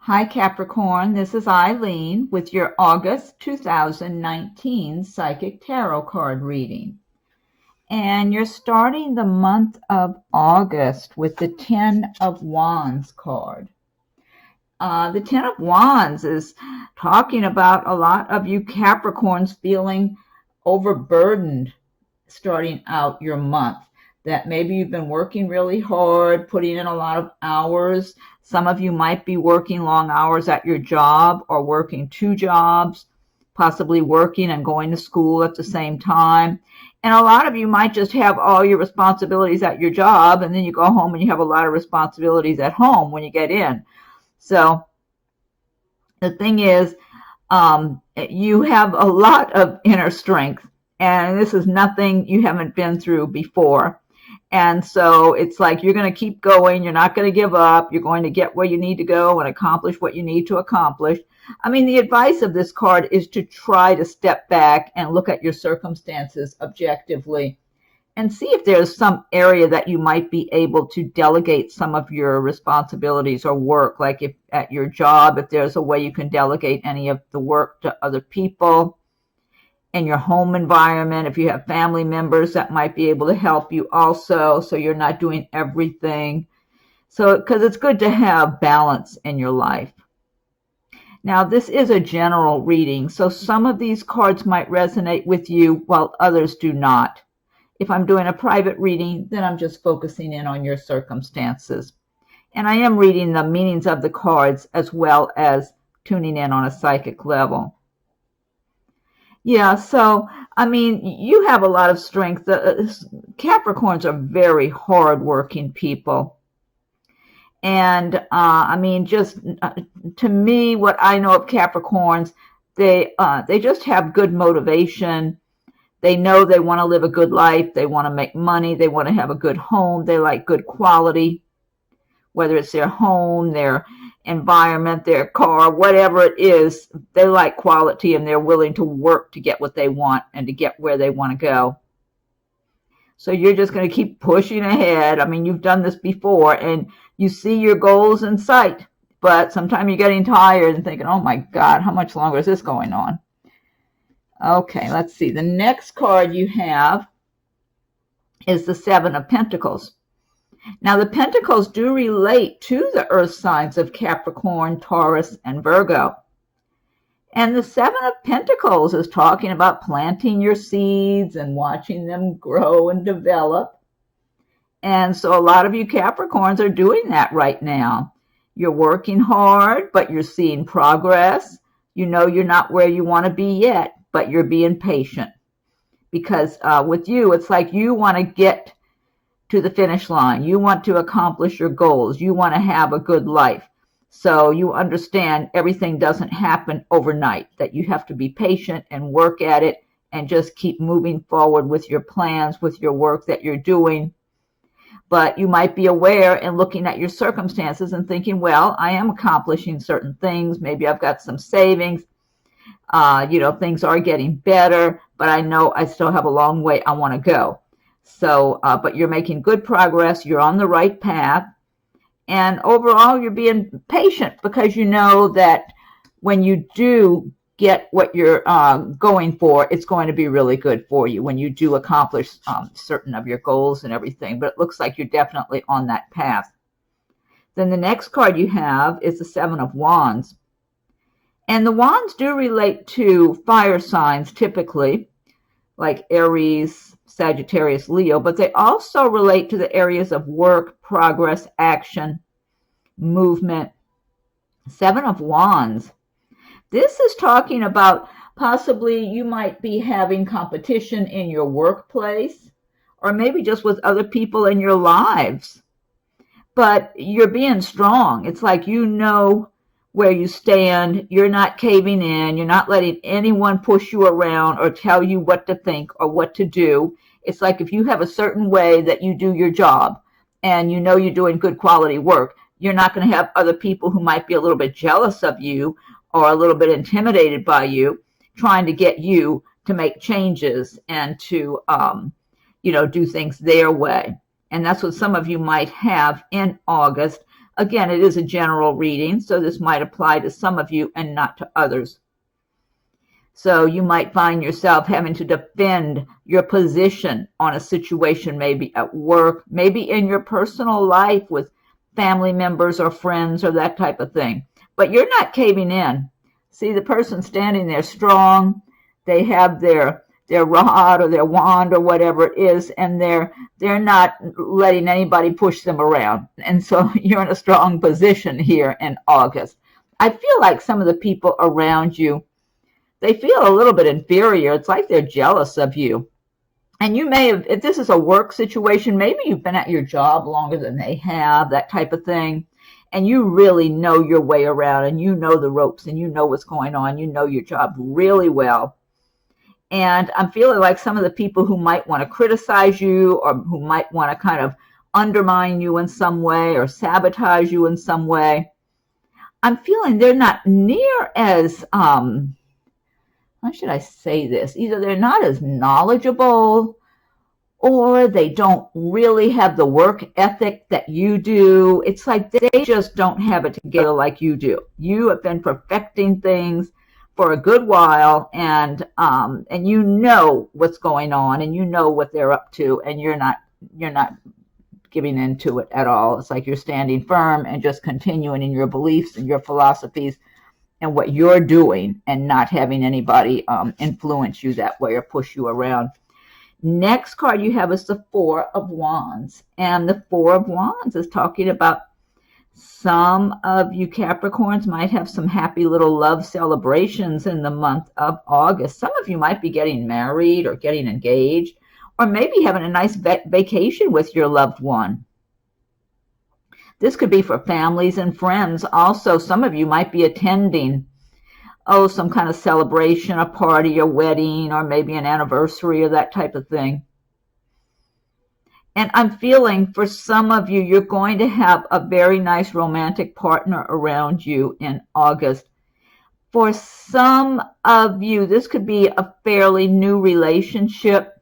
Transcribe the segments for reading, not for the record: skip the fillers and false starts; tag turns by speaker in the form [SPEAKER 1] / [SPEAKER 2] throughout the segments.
[SPEAKER 1] Hi Capricorn, this is Eileen with your August 2019 Psychic Tarot card reading. And you're starting the month of August with the Ten of Wands card. The Ten of Wands is talking about a lot of you Capricorns feeling overburdened starting out your month. That maybe you've been working really hard, putting in a lot of hours. Some of you might be working long hours at your job or working two jobs, possibly working and going to school at the same time. And a lot of you might just have all your responsibilities at your job, and then you go home and you have a lot of responsibilities at home when you get in. So the thing is, you have a lot of inner strength, and this is nothing you haven't been through before. And so it's like you're going to keep going. You're not going to give up. You're going to get where you need to go and accomplish what you need to accomplish. I mean, the advice of this card is to try to step back and look at your circumstances objectively and see if there's some area that you might be able to delegate some of your responsibilities or work, like if at your job, if there's a way you can delegate any of the work to other people. In your home environment, if you have family members that might be able to help you also, so you're not doing everything. So, because it's good to have balance in your life. Now, this is a general reading, so some of these cards might resonate with you while others do not. If I'm doing a private reading, then I'm just focusing in on your circumstances. And I am reading the meanings of the cards as well as tuning in on a psychic level. Yeah, so, I mean, you have a lot of strength. Capricorns are very hardworking people. And, I mean, just to me, what I know of Capricorns, they just have good motivation. They know they want to live a good life. They want to make money. They want to have a good home. They like good quality, whether it's their home, their environment, their car, whatever it is. They like quality, and they're willing to work to get what they want and to get where they want to go. So you're just going to keep pushing ahead. I mean, you've done this before and you see your goals in sight, but sometimes you're getting tired and thinking, oh my God, how much longer is this going on? Okay, let's see. The next card you have is the Seven of Pentacles. Now, the Pentacles do relate to the earth signs of Capricorn, Taurus, and Virgo. And the Seven of Pentacles is talking about planting your seeds and watching them grow and develop. And so a lot of you Capricorns are doing that right now. You're working hard, but you're seeing progress. You know you're not where you want to be yet, but you're being patient. Because with you, it's like you want to get to the finish line. You want to accomplish your goals. You want to have a good life. So you understand everything doesn't happen overnight, that you have to be patient and work at it and just keep moving forward with your plans, with your work that you're doing. But you might be aware and looking at your circumstances and thinking, well, I am accomplishing certain things. Maybe I've got some savings. Things are getting better, but I know I still have a long way I want to go. So, but you're making good progress. You're on the right path. And overall, you're being patient because you know that when you do get what you're going for, it's going to be really good for you when you do accomplish certain of your goals and everything. But it looks like you're definitely on that path. Then the next card you have is the Seven of Wands. And the wands do relate to fire signs typically, like Aries, Sagittarius, Leo, but they also relate to the areas of work, progress, action, movement. Seven of Wands. This is talking about possibly you might be having competition in your workplace or maybe just with other people in your lives. But you're being strong. It's like you know where you stand. You're not caving in. You're not letting anyone push you around or tell you what to think or what to do. It's like if you have a certain way that you do your job and you know you're doing good quality work, you're not going to have other people who might be a little bit jealous of you or a little bit intimidated by you trying to get you to make changes and to, do things their way. And that's what some of you might have in August, Again, it is a general reading, so this might apply to some of you and not to others. So you might find yourself having to defend your position on a situation, maybe at work, maybe in your personal life with family members or friends or that type of thing. But you're not caving in. See, the person standing there strong, they have their rod or their wand or whatever it is, and they're not letting anybody push them around. And so you're in a strong position here in August. I feel like some of the people around you, they feel a little bit inferior. It's like they're jealous of you. And you may have, if this is a work situation, maybe you've been at your job longer than they have, that type of thing. And you really know your way around, and you know the ropes, and you know what's going on. You know your job really well. And I'm feeling like some of the people who might want to criticize you or who might want to kind of undermine you in some way or sabotage you in some way, I'm feeling they're not near as, how should I say this? Either they're not as knowledgeable or they don't really have the work ethic that you do. It's like they just don't have it together like you do. You have been perfecting things for a good while, and you know what's going on, and you know what they're up to, and you're not giving into it at all. It's like you're standing firm and just continuing in your beliefs and your philosophies and what you're doing, and not having anybody influence you that way or push you around. Next card you have is the Four of Wands, and the Four of Wands is talking about some of you Capricorns might have some happy little love celebrations in the month of August. Some of you might be getting married or getting engaged, or maybe having a nice vacation with your loved one. This could be for families and friends. Also, some of you might be attending, some kind of celebration, a party, a wedding, or maybe an anniversary or that type of thing. And I'm feeling for some of you, you're going to have a very nice romantic partner around you in August. For some of you, this could be a fairly new relationship,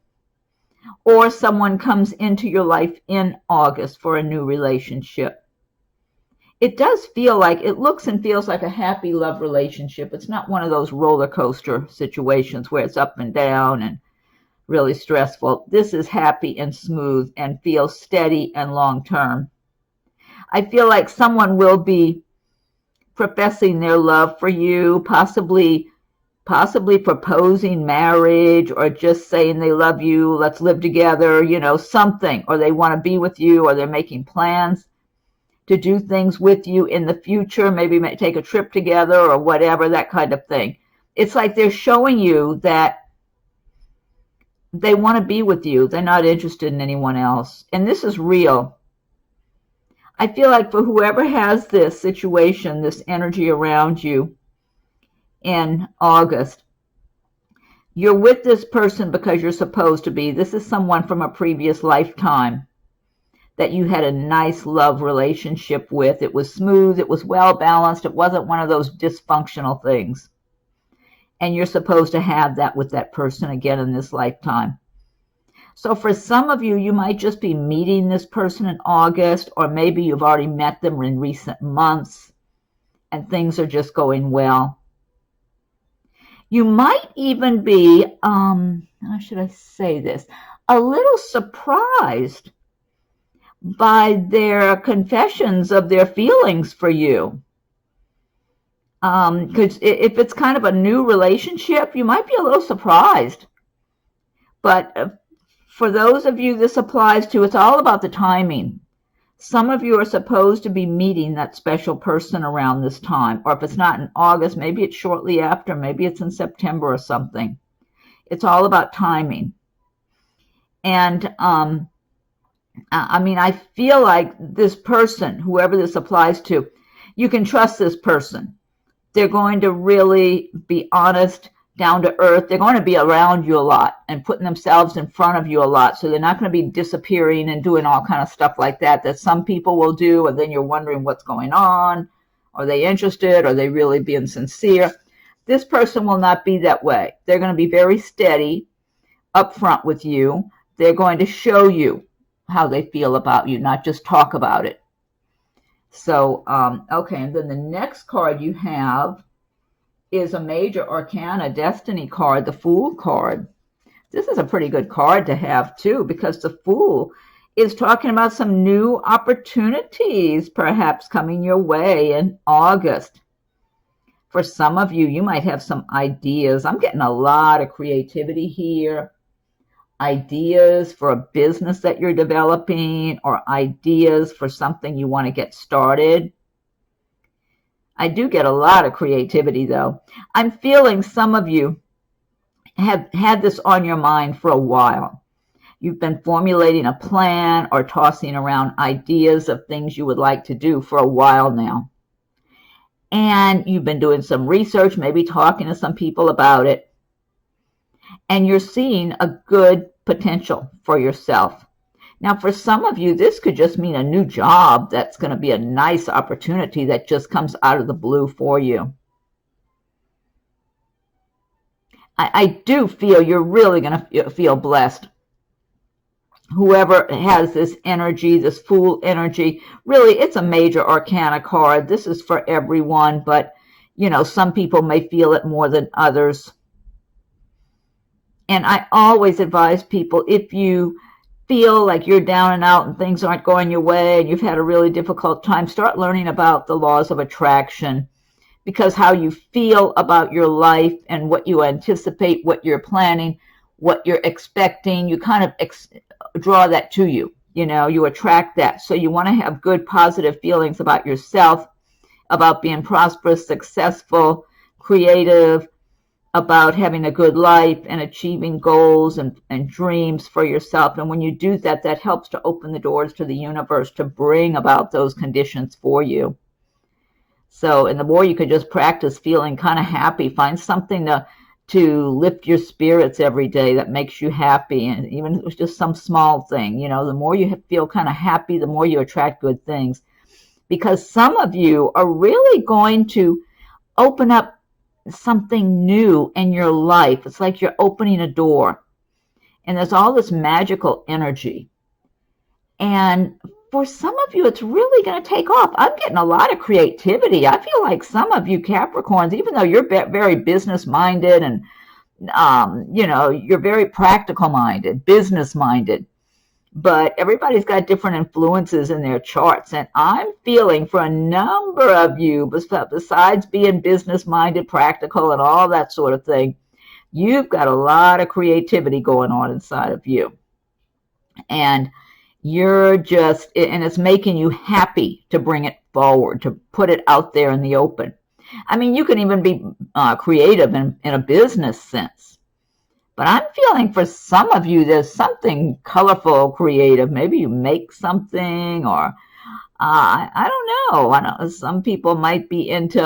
[SPEAKER 1] or someone comes into your life in August for a new relationship. It does feel like, it looks and feels like a happy love relationship. It's not one of those roller coaster situations where it's up and down and really stressful. This is happy and smooth and feels steady and long term. I feel like someone will be professing their love for you, possibly proposing marriage, or just saying they love you, let's live together, something, or they want to be with you, or they're making plans to do things with you in the future, maybe take a trip together or whatever, that kind of thing. It's like they're showing you that they want to be with you. They're not interested in anyone else. And this is real. I feel like for whoever has this situation, this energy around you in August, you're with this person because you're supposed to be. This is someone from a previous lifetime that you had a nice love relationship with. It was smooth. It was well balanced. It wasn't one of those dysfunctional things. And you're supposed to have that with that person again in this lifetime. So for some of you, you might just be meeting this person in August, or maybe you've already met them in recent months and things are just going well. You might even be, how should I say this, a little surprised by their confessions of their feelings for you. Because if it's kind of a new relationship, you might be a little surprised. But for those of you this applies to, it's all about the timing. Some of you are supposed to be meeting that special person around this time. Or if it's not in August, maybe it's shortly after. Maybe it's in September or something. It's all about timing. And I feel like this person, whoever this applies to, you can trust this person. They're going to really be honest, down to earth. They're going to be around you a lot and putting themselves in front of you a lot. So they're not going to be disappearing and doing all kind of stuff like that some people will do. And then you're wondering what's going on. Are they interested? Are they really being sincere? This person will not be that way. They're going to be very steady, upfront with you. They're going to show you how they feel about you, not just talk about it. So, okay, and then the next card you have is a major arcana destiny card, the Fool card. This is a pretty good card to have too, because the Fool is talking about some new opportunities perhaps coming your way in August. For some of you, you might have some ideas. I'm getting a lot of creativity here. Ideas for a business that you're developing, or ideas for something you want to get started. I do get a lot of creativity though. I'm feeling some of you have had this on your mind for a while. You've been formulating a plan or tossing around ideas of things you would like to do for a while now. And you've been doing some research, maybe talking to some people about it. And you're seeing a good potential for yourself. Now, for some of you, this could just mean a new job that's going to be a nice opportunity that just comes out of the blue for you. I do feel you're really going to feel blessed. Whoever has this energy, this Fool energy, really, it's a major arcana card. This is for everyone, but, you know, some people may feel it more than others. And I always advise people, if you feel like you're down and out and things aren't going your way and you've had a really difficult time, start learning about the laws of attraction, because how you feel about your life and what you anticipate, what you're planning, what you're expecting, you kind of draw that to you. You know, you attract that. So you want to have good, positive feelings about yourself, about being prosperous, successful, creative, about having a good life and achieving goals and dreams for yourself. And when you do that, that helps to open the doors to the universe to bring about those conditions for you. So, and the more you could just practice feeling kind of happy, find something to lift your spirits every day that makes you happy. And even if it's just some small thing, you know, the more you feel kind of happy, the more you attract good things. Because some of you are really going to open up something new in your life. It's like you're opening a door, and there's all this magical energy. And for some of you, it's really going to take off. I'm getting a lot of creativity. I feel like some of you Capricorns, even though you're very business minded and you know, you're very practical minded, business minded, but everybody's got different influences in their charts. And I'm feeling for a number of you, besides being business-minded, practical, and all that sort of thing, you've got a lot of creativity going on inside of you. And you're just, and it's making you happy to bring it forward, to put it out there in the open. I mean, you can even be creative in a business sense. But I'm feeling for some of you, there's something colorful, creative. Maybe you make something, or I don't know. I know some people might be into,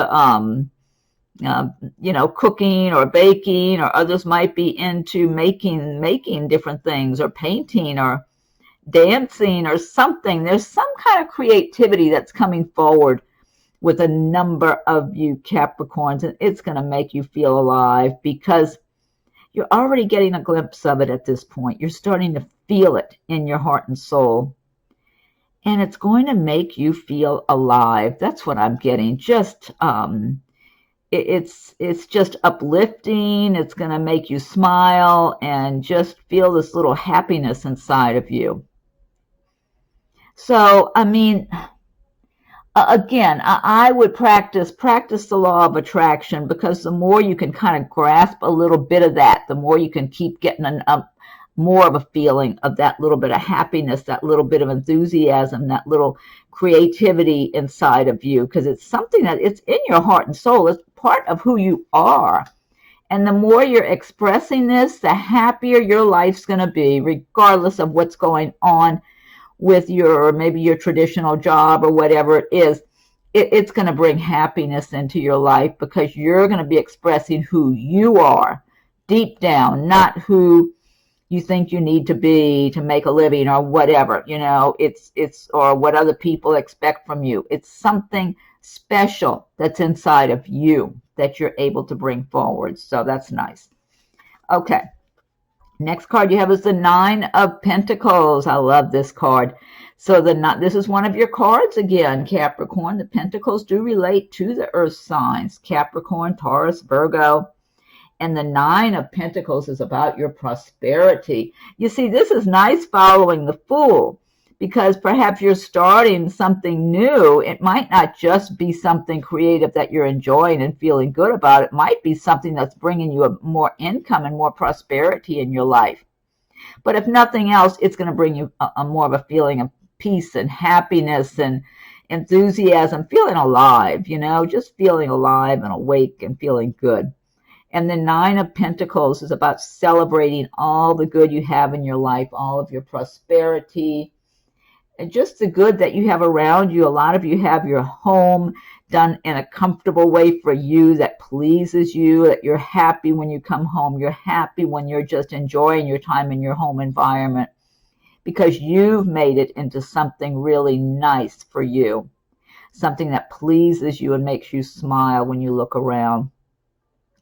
[SPEAKER 1] you know, cooking or baking, or others might be into making different things, or painting, or dancing, or something. There's some kind of creativity that's coming forward with a number of you Capricorns, and it's going to make you feel alive, because you're already getting a glimpse of it at this point. You're starting to feel it in your heart and soul. And it's going to make you feel alive. That's what I'm getting. Just, it's just uplifting. It's going to make you smile and just feel this little happiness inside of you. So, I mean, again, I would practice the law of attraction, because the more you can kind of grasp a little bit of that, the more you can keep getting more of a feeling of that little bit of happiness, that little bit of enthusiasm, that little creativity inside of you, because it's something that it's in your heart and soul. It's part of who you are. And the more you're expressing this, the happier your life's going to be, regardless of what's going on with maybe your traditional job or whatever it is. It's going to bring happiness into your life, because you're going to be expressing who you are deep down, not who you think you need to be to make a living or whatever, you know, it's or what other people expect from you. It's something special that's inside of you that you're able to bring forward. So that's nice. Okay. Next card you have is the Nine of Pentacles. I love this card. So this is one of your cards again, Capricorn. The Pentacles do relate to the earth signs, Capricorn, Taurus, Virgo. And the Nine of Pentacles is about your prosperity. You see, this is nice following the Fool, because perhaps you're starting something new. It might not just be something creative that you're enjoying and feeling good about. It might be something that's bringing you more income and more prosperity in your life. But if nothing else, it's going to bring you a more of a feeling of peace and happiness and enthusiasm, feeling alive, just feeling alive and awake and feeling good. And the Nine of Pentacles is about celebrating all the good you have in your life, all of your prosperity, and just the good that you have around you. A lot of you have your home done in a comfortable way for you that pleases you, that you're happy when you come home. You're happy when you're just enjoying your time in your home environment because you've made it into something really nice for you, something that pleases you and makes you smile when you look around.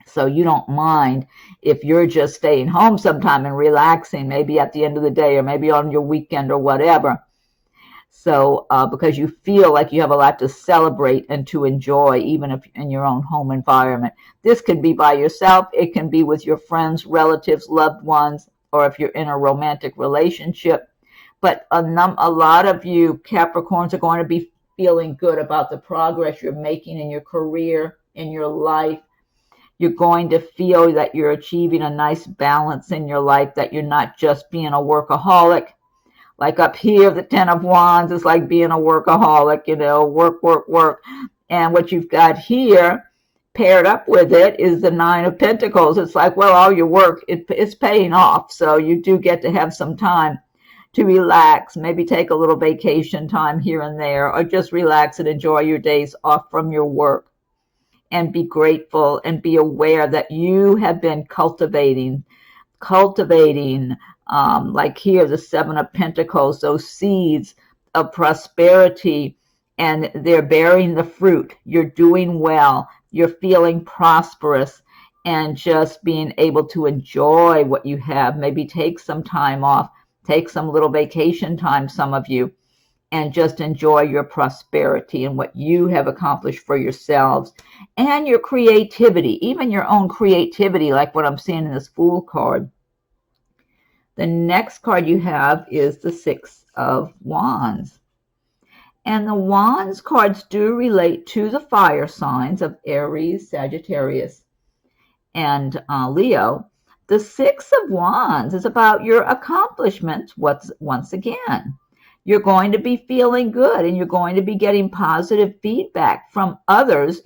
[SPEAKER 1] So you don't mind if you're just staying home sometime and relaxing, maybe at the end of the day or maybe on your weekend or whatever. So because you feel like you have a lot to celebrate and to enjoy, even if in your own home environment. This can be by yourself. It can be with your friends, relatives, loved ones, or if you're in a romantic relationship. But a lot of you Capricorns are going to be feeling good about the progress you're making in your career, in your life. You're going to feel that you're achieving a nice balance in your life, that you're not just being a workaholic. Like up here, the Ten of Wands is like being a workaholic, work, work, work. And what you've got here paired up with it is the Nine of Pentacles. It's like, well, all your work, it's paying off. So you do get to have some time to relax, maybe take a little vacation time here and there, or just relax and enjoy your days off from your work. And be grateful and be aware that you have been cultivating, like here, the Seven of Pentacles, those seeds of prosperity, and they're bearing the fruit. You're doing well. You're feeling prosperous and just being able to enjoy what you have. Maybe take some time off, take some little vacation time, some of you, and just enjoy your prosperity and what you have accomplished for yourselves and your creativity, even your own creativity, like what I'm seeing in this Fool card. The next card you have is the Six of Wands. And the Wands cards do relate to the fire signs of Aries, Sagittarius, and Leo. The Six of Wands is about your accomplishments once again. You're going to be feeling good and you're going to be getting positive feedback from others.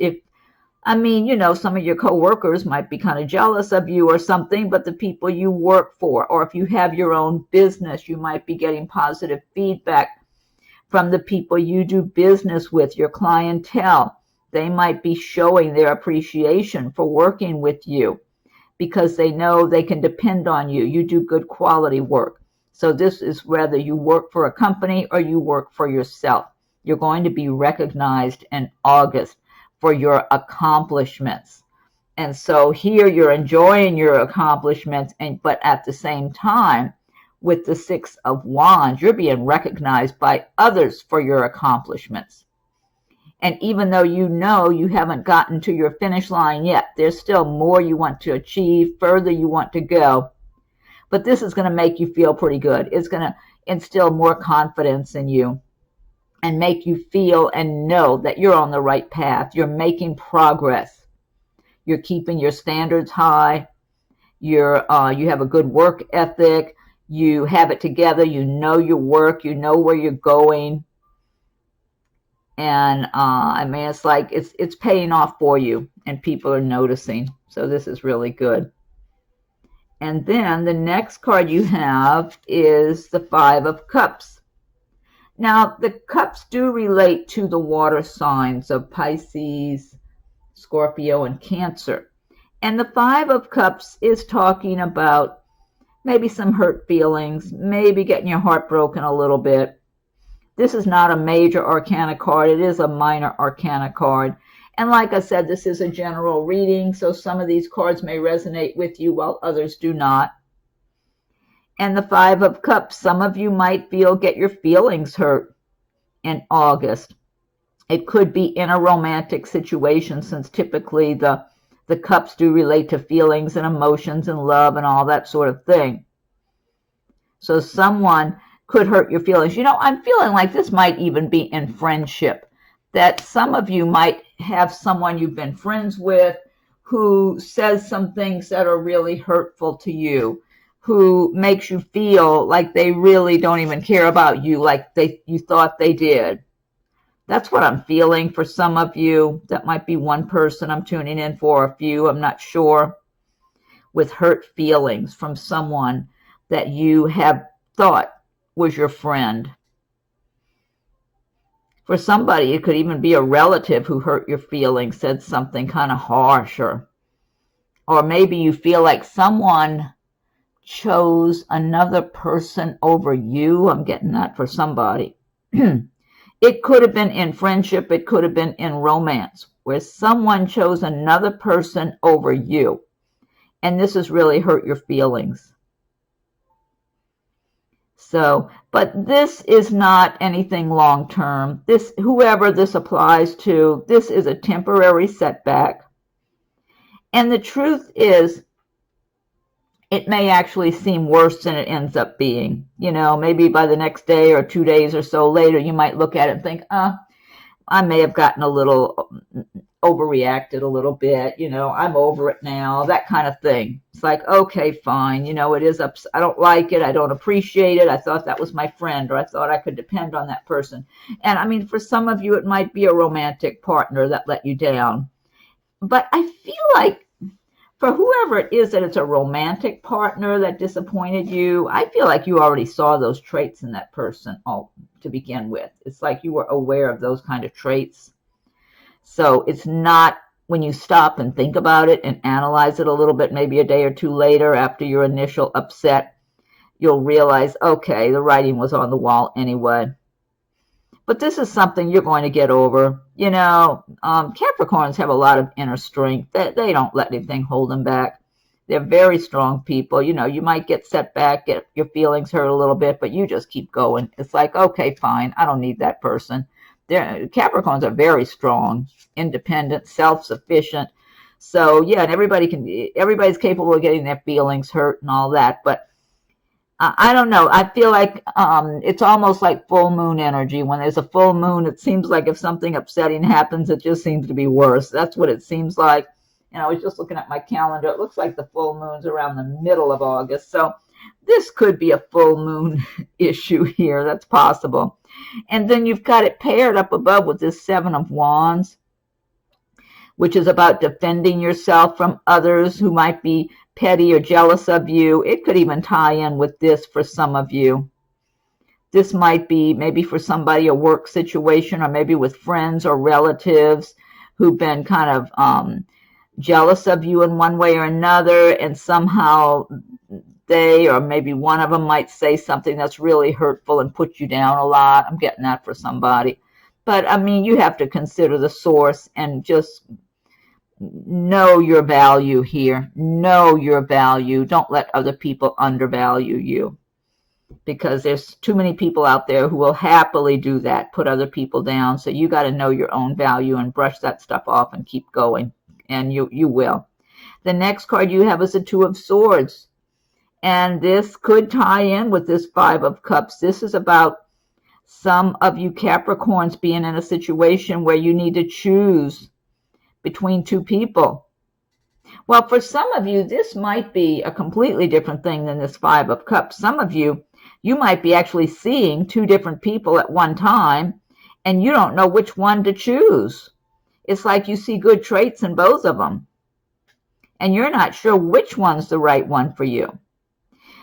[SPEAKER 1] Some of your coworkers might be kind of jealous of you or something, but the people you work for, or if you have your own business, you might be getting positive feedback from the people you do business with, your clientele. They might be showing their appreciation for working with you because they know they can depend on you. You do good quality work. So this is whether you work for a company or you work for yourself. You're going to be recognized in August for your accomplishments. And so here you're enjoying your accomplishments, but at the same time, with the Six of Wands, you're being recognized by others for your accomplishments. And even though you haven't gotten to your finish line yet, there's still more you want to achieve, further you want to go. But this is going to make you feel pretty good. It's going to instill more confidence in you and make you feel and know that you're on the right path. You're making progress. You're keeping your standards high. You have a good work ethic. You have it together. You know your work. You know where you're going. And it's like it's paying off for you, and people are noticing. So this is really good. And then the next card you have is the Five of Cups. Now, the cups do relate to the water signs of Pisces, Scorpio, and Cancer. And the Five of Cups is talking about maybe some hurt feelings, maybe getting your heart broken a little bit. This is not a major arcana card. It is a minor arcana card. And like I said, this is a general reading, so some of these cards may resonate with you while others do not. And the Five of Cups, some of you might get your feelings hurt in August. It could be in a romantic situation, since typically the cups do relate to feelings and emotions and love and all that sort of thing. So someone could hurt your feelings. I'm feeling like this might even be in friendship, that some of you might have someone you've been friends with who says some things that are really hurtful to you, who makes you feel like they really don't even care about you like you thought they did. That's what I'm feeling for some of you. That might be one person I'm tuning in for, a few, I'm not sure, with hurt feelings from someone that you have thought was your friend. For somebody, it could even be a relative who hurt your feelings, said something kind of harsh, or maybe you feel like someone chose another person over you. I'm getting that for somebody. It could have been in friendship, it could have been in romance, where someone chose another person over you. And this has really hurt your feelings. So, but this is not anything long term. Whoever this applies to, this is a temporary setback. And the truth is, it may actually seem worse than it ends up being. Maybe by the next day or 2 days or so later, you might look at it and think, I may have gotten a little overreacted a little bit, I'm over it now, that kind of thing. It's like, okay, fine, it is I don't like it, I don't appreciate it, I thought that was my friend, or I thought I could depend on that person. And I mean, for some of you, it might be a romantic partner that let you down. But I feel like for whoever it is that it's a romantic partner that disappointed you, I feel like you already saw those traits in that person to begin with. It's like you were aware of those kind of traits. So it's not, when you stop and think about it and analyze it a little bit, maybe a day or two later after your initial upset, you'll realize, okay, the writing was on the wall anyway. But this is something you're going to get over. Capricorns have a lot of inner strength. They don't let anything hold them back. They're very strong people. You might get set back, get your feelings hurt a little bit, but you just keep going. It's like, okay, fine, I don't need that person. Capricorns are very strong, independent, self-sufficient. So yeah, and everybody's capable of getting their feelings hurt and all that. But I don't know. I feel like it's almost like full moon energy. When there's a full moon, it seems like if something upsetting happens, it just seems to be worse. That's what it seems like. And I was just looking at my calendar. It looks like the full moon's around the middle of August. So this could be a full moon issue here. That's possible. And then you've got it paired up above with this Seven of Wands, which is about defending yourself from others who might be petty or jealous of you. It could even tie in with this for some of you. This might be maybe for somebody a work situation, or maybe with friends or relatives who've been kind of jealous of you in one way or another, and somehow they, or maybe one of them, might say something that's really hurtful and put you down a lot. I'm getting that for somebody. But I mean, you have to consider the source and just know your value here. Know your value. Don't let other people undervalue you, because there's too many people out there who will happily do that, put other people down. So you got to know your own value and brush that stuff off and keep going, and you will. The next card you have is the Two of Swords, and this could tie in with this Five of Cups. This is about some of you Capricorns being in a situation where you need to choose between two people. Well, for some of you, this might be a completely different thing than this Five of Cups. Some of you might be actually seeing two different people at one time, and you don't know which one to choose. It's like you see good traits in both of them, and you're not sure which one's the right one for you.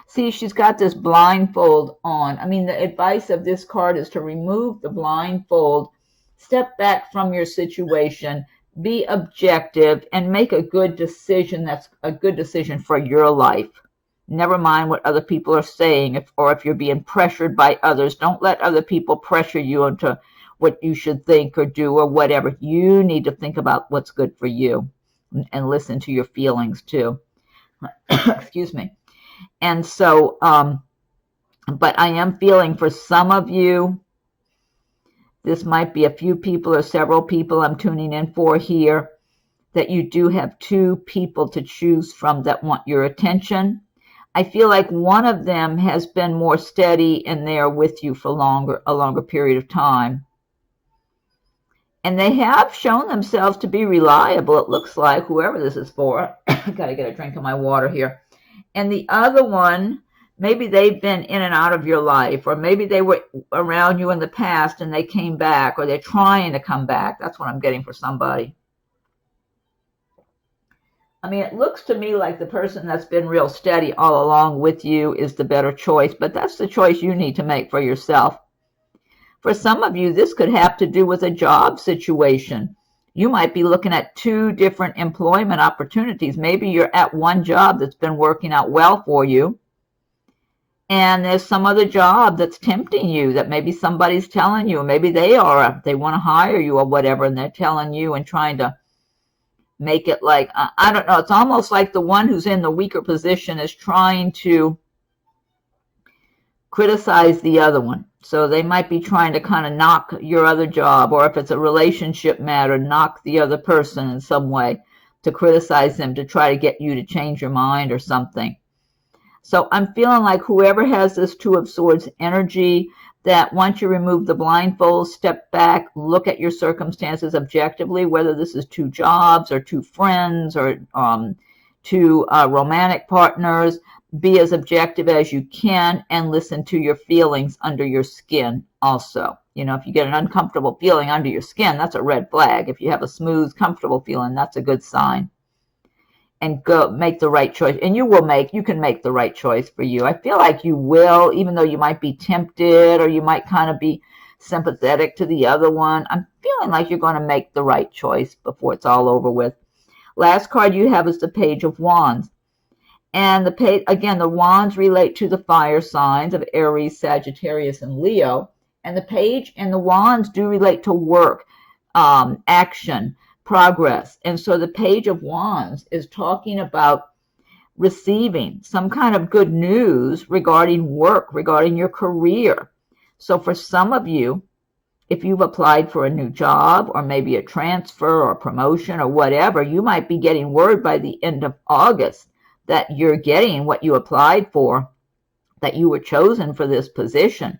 [SPEAKER 1] See, she's got this blindfold on. I mean, the advice of this card is to remove the blindfold, step back from your situation, be objective, and make a good decision that's a good decision for your life. Never mind what other people are saying, or if you're being pressured by others. Don't let other people pressure you into what you should think or do or whatever. You need to think about what's good for you and listen to your feelings too. Excuse me. And so, but I am feeling for some of you, this might be a few people or several people I'm tuning in for here, that you do have two people to choose from that want your attention. I feel like one of them has been more steady and there with you for a longer period of time. And they have shown themselves to be reliable, it looks like, whoever this is for. I gotta get a drink of my water here. And the other one, maybe they've been in and out of your life, or maybe they were around you in the past and they came back, or they're trying to come back. That's what I'm getting for somebody. I mean, it looks to me like the person that's been real steady all along with you is the better choice, but that's the choice you need to make for yourself. For some of you, this could have to do with a job situation. You might be looking at two different employment opportunities. Maybe you're at one job that's been working out well for you, and there's some other job that's tempting you that maybe somebody's telling you, or maybe they want to hire you or whatever, and they're telling you and trying to make it like, I don't know, it's almost like the one who's in the weaker position is trying to criticize the other one. So they might be trying to kind of knock your other job, or if it's a relationship matter, knock the other person in some way, to criticize them, to try to get you to change your mind or something. So I'm feeling like whoever has this Two of Swords energy, that once you remove the blindfold, step back, look at your circumstances objectively, whether this is two jobs or two friends or two romantic partners, be as objective as you can and listen to your feelings under your skin also. You know, if you get an uncomfortable feeling under your skin, that's a red flag. If you have a smooth, comfortable feeling, that's a good sign. And go make the right choice. And you can make the right choice for you. I feel like you will, even though you might be tempted or you might kind of be sympathetic to the other one. I'm feeling like you're going to make the right choice before it's all over with. Last card you have is the Page of Wands. And again, the wands relate to the fire signs of Aries, Sagittarius, and Leo. And the page and the wands do relate to work, action, progress. And so the Page of Wands is talking about receiving some kind of good news regarding work, regarding your career. So for some of you, if you've applied for a new job or maybe a transfer or promotion or whatever, you might be getting word by the end of August that you're getting what you applied for, that you were chosen for this position.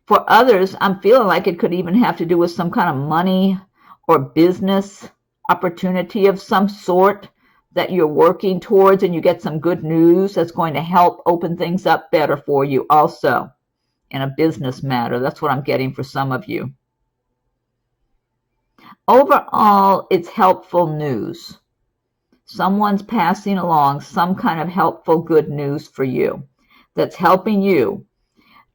[SPEAKER 1] For others, I'm feeling like it could even have to do with some kind of money or business opportunity of some sort that you're working towards, and you get some good news that's going to help open things up better for you also in a business matter. That's what I'm getting for some of you. Overall, it's helpful news. Someone's passing along some kind of helpful good news for you that's helping you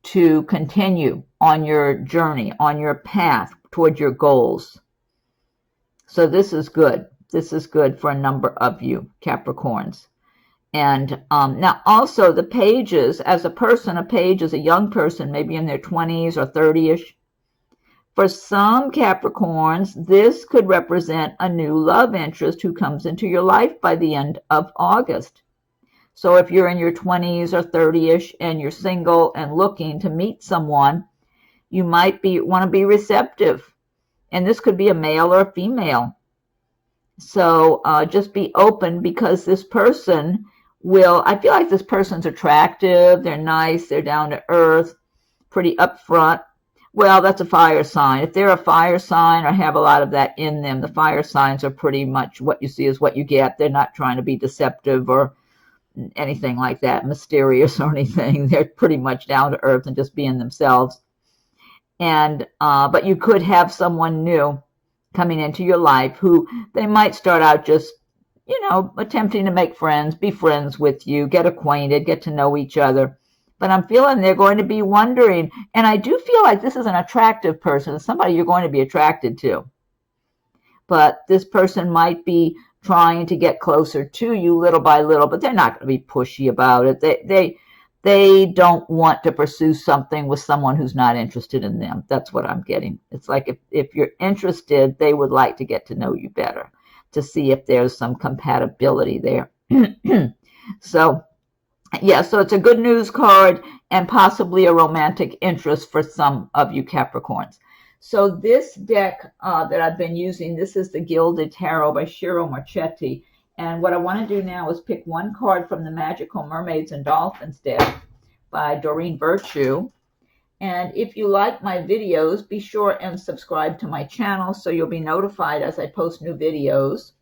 [SPEAKER 1] to continue on your journey, on your path toward your goals. So this is good. This is good for a number of you, Capricorns. And now also the pages, as a person, a page is a young person, maybe in their 20s or 30ish. For some Capricorns, this could represent a new love interest who comes into your life by the end of August. So if you're in your 20s or 30ish and you're single and looking to meet someone, you might want to be receptive. And this could be a male or a female. So just be open, because this person I feel like this person's attractive, they're nice, they're down to earth, pretty upfront. Well, that's a fire sign. If they're a fire sign or have a lot of that in them, the fire signs are pretty much what you see is what you get. They're not trying to be deceptive or anything like that, mysterious or anything. They're pretty much down to earth and just being themselves. And but you could have someone new coming into your life who they might start out just, attempting to make friends, be friends with you, get acquainted, get to know each other. But I'm feeling they're going to be wondering, and I do feel like this is an attractive person, somebody you're going to be attracted to. But this person might be trying to get closer to you little by little, but they're not going to be pushy about it. They don't want to pursue something with someone who's not interested in them. That's what I'm getting. It's like if you're interested, they would like to get to know you better, to see if there's some compatibility there. So, yeah, so it's a good news card and possibly a romantic interest for some of you Capricorns. So this deck that I've been using, this is the Gilded Tarot by Ciro Marchetti. And what I want to do now is pick one card from the Magical Mermaids and Dolphins deck by Doreen Virtue. And if you like my videos, be sure and subscribe to my channel so you'll be notified as I post new videos.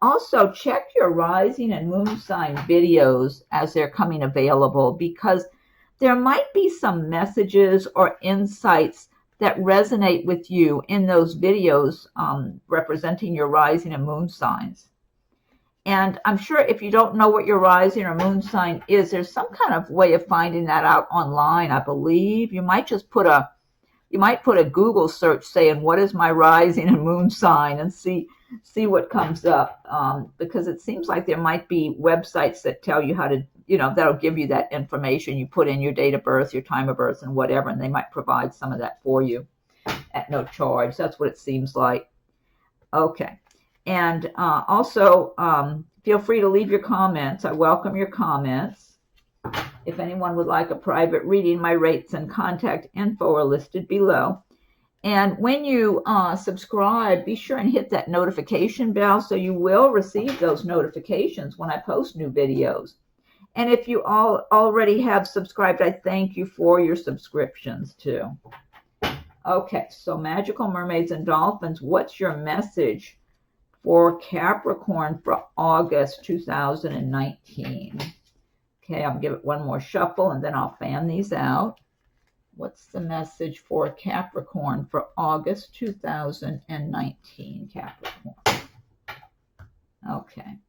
[SPEAKER 1] Also, check your rising and moon sign videos as they're coming available, because there might be some messages or insights that resonate with you in those videos representing your rising and moon signs. And I'm sure if you don't know what your rising or moon sign is, there's some kind of way of finding that out online, I believe. You might just put a Google search saying, what is my rising and moon sign, and see what comes up, because it seems like there might be websites that tell you how to, that'll give you that information. You put in your date of birth, your time of birth, and whatever, and they might provide some of that for you at no charge. That's what it seems like. Okay. And also, feel free to leave your comments. I welcome your comments. If anyone would like a private reading, my rates and contact info are listed below. And when you subscribe, be sure and hit that notification bell so you will receive those notifications when I post new videos. And if you all already have subscribed, I thank you for your subscriptions too. Okay, so Magical Mermaids and Dolphins, what's your message for Capricorn for August 2019? Okay, I'll give it one more shuffle and then I'll fan these out. What's the message for Capricorn for August 2019, Capricorn? Okay.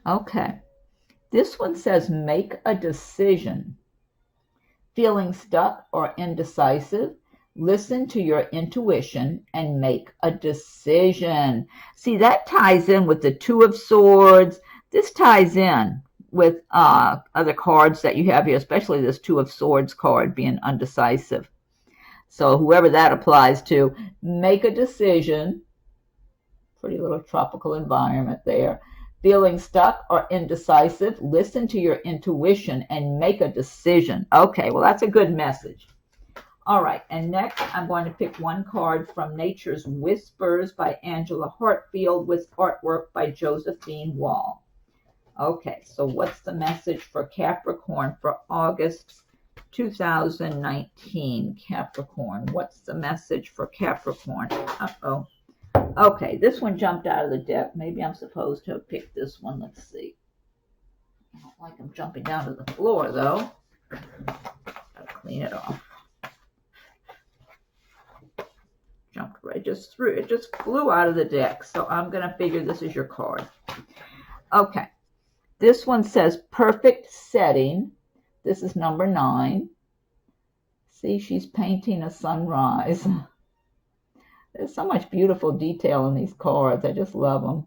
[SPEAKER 1] Okay. This one says make a decision. Feeling stuck or indecisive? Listen to your intuition and make a decision. See, that ties in with the Two of Swords. This ties in with other cards that you have here, especially this Two of Swords card being undecisive. So whoever that applies to, make a decision. Pretty little tropical environment there. Feeling stuck or indecisive? Listen to your intuition and make a decision. Okay, well, that's a good message. All right, and next I'm going to pick one card from Nature's Whispers by Angela Hartfield with artwork by Josephine Wall. Okay, so what's the message for Capricorn for August 2019? Capricorn, what's the message for Capricorn? Uh-oh. Okay, this one jumped out of the deck. Maybe I'm supposed to have picked this one. Let's see. I don't like them jumping down to the floor, though. Gotta clean it off. Jumped right just through. It just flew out of the deck. So I'm going to figure this is your card. Okay. This one says perfect setting. This is number 9. See, she's painting a sunrise. There's so much beautiful detail in these cards. I just love them.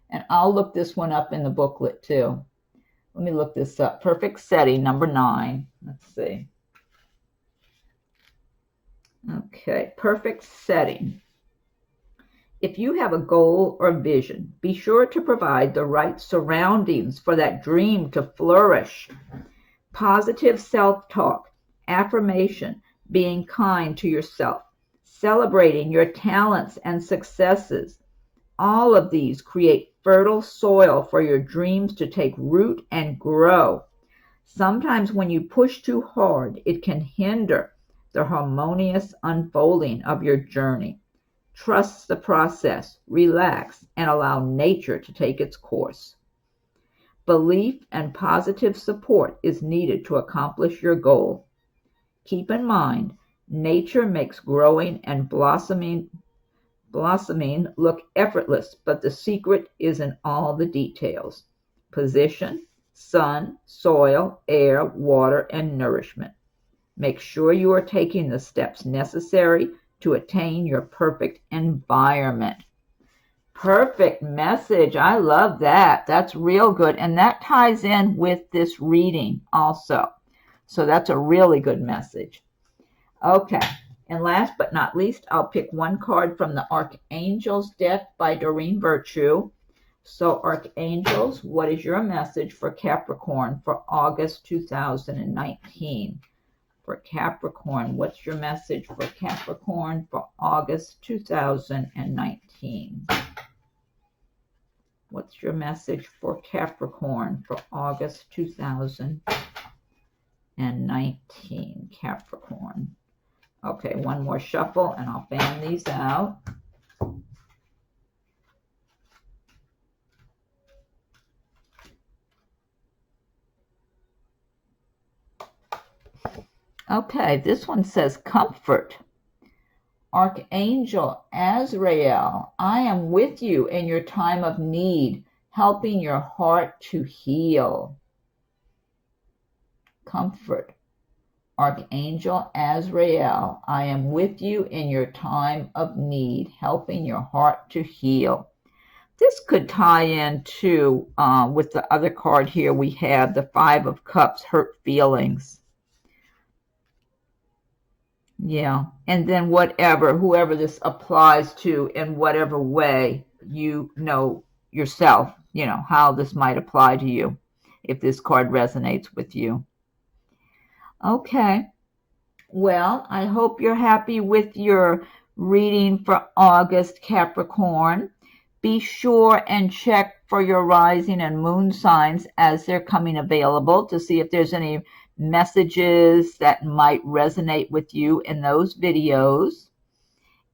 [SPEAKER 1] And I'll look this one up in the booklet too. Let me look this up. Perfect setting, number 9. Let's see. Okay, perfect setting. If you have a goal or vision, be sure to provide the right surroundings for that dream to flourish. Positive self-talk, affirmation, being kind to yourself, celebrating your talents and successes. All of these create fertile soil for your dreams to take root and grow. Sometimes when you push too hard, it can hinder the harmonious unfolding of your journey. Trust the process, relax, and allow nature to take its course. Belief and positive support is needed to accomplish your goal. Keep in mind, nature makes growing and blossoming look effortless, but the secret is in all the details. Position, sun, soil, air, water, and nourishment. Make sure you are taking the steps necessary to attain your perfect environment. Perfect message. I love that. That's real good. And that ties in with this reading also. So that's a really good message. Okay. And last but not least, I'll pick one card from the Archangels deck by Doreen Virtue. So Archangels, what is your message for Capricorn for August 2019? For Capricorn, what's your message for Capricorn for August 2019? What's your message for Capricorn for August 2019? Capricorn. Okay, one more shuffle and I'll fan these out. Okay, this one says comfort. Archangel Azrael, I am with you in your time of need, helping your heart to heal. Comfort. Archangel Azrael, I am with you in your time of need, helping your heart to heal. This could tie in too with the other card here we have, the Five of Cups, hurt feelings. Yeah, and then whoever this applies to in whatever way you know yourself, how this might apply to you, if this card resonates with you. Okay, well, I hope you're happy with your reading for August, Capricorn. Be sure and check for your rising and moon signs as they're coming available to see if there's any messages that might resonate with you in those videos.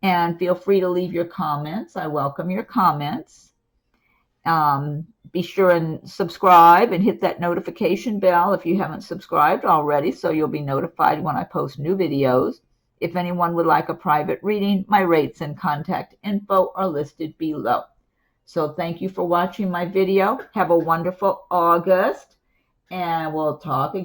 [SPEAKER 1] And feel free to leave your comments. I welcome your comments. Be sure and subscribe and hit that notification bell if you haven't subscribed already, so you'll be notified when I post new videos. If anyone would like a private reading, my rates and contact info are listed below. So thank you for watching my video. Have a wonderful August, and we'll talk again.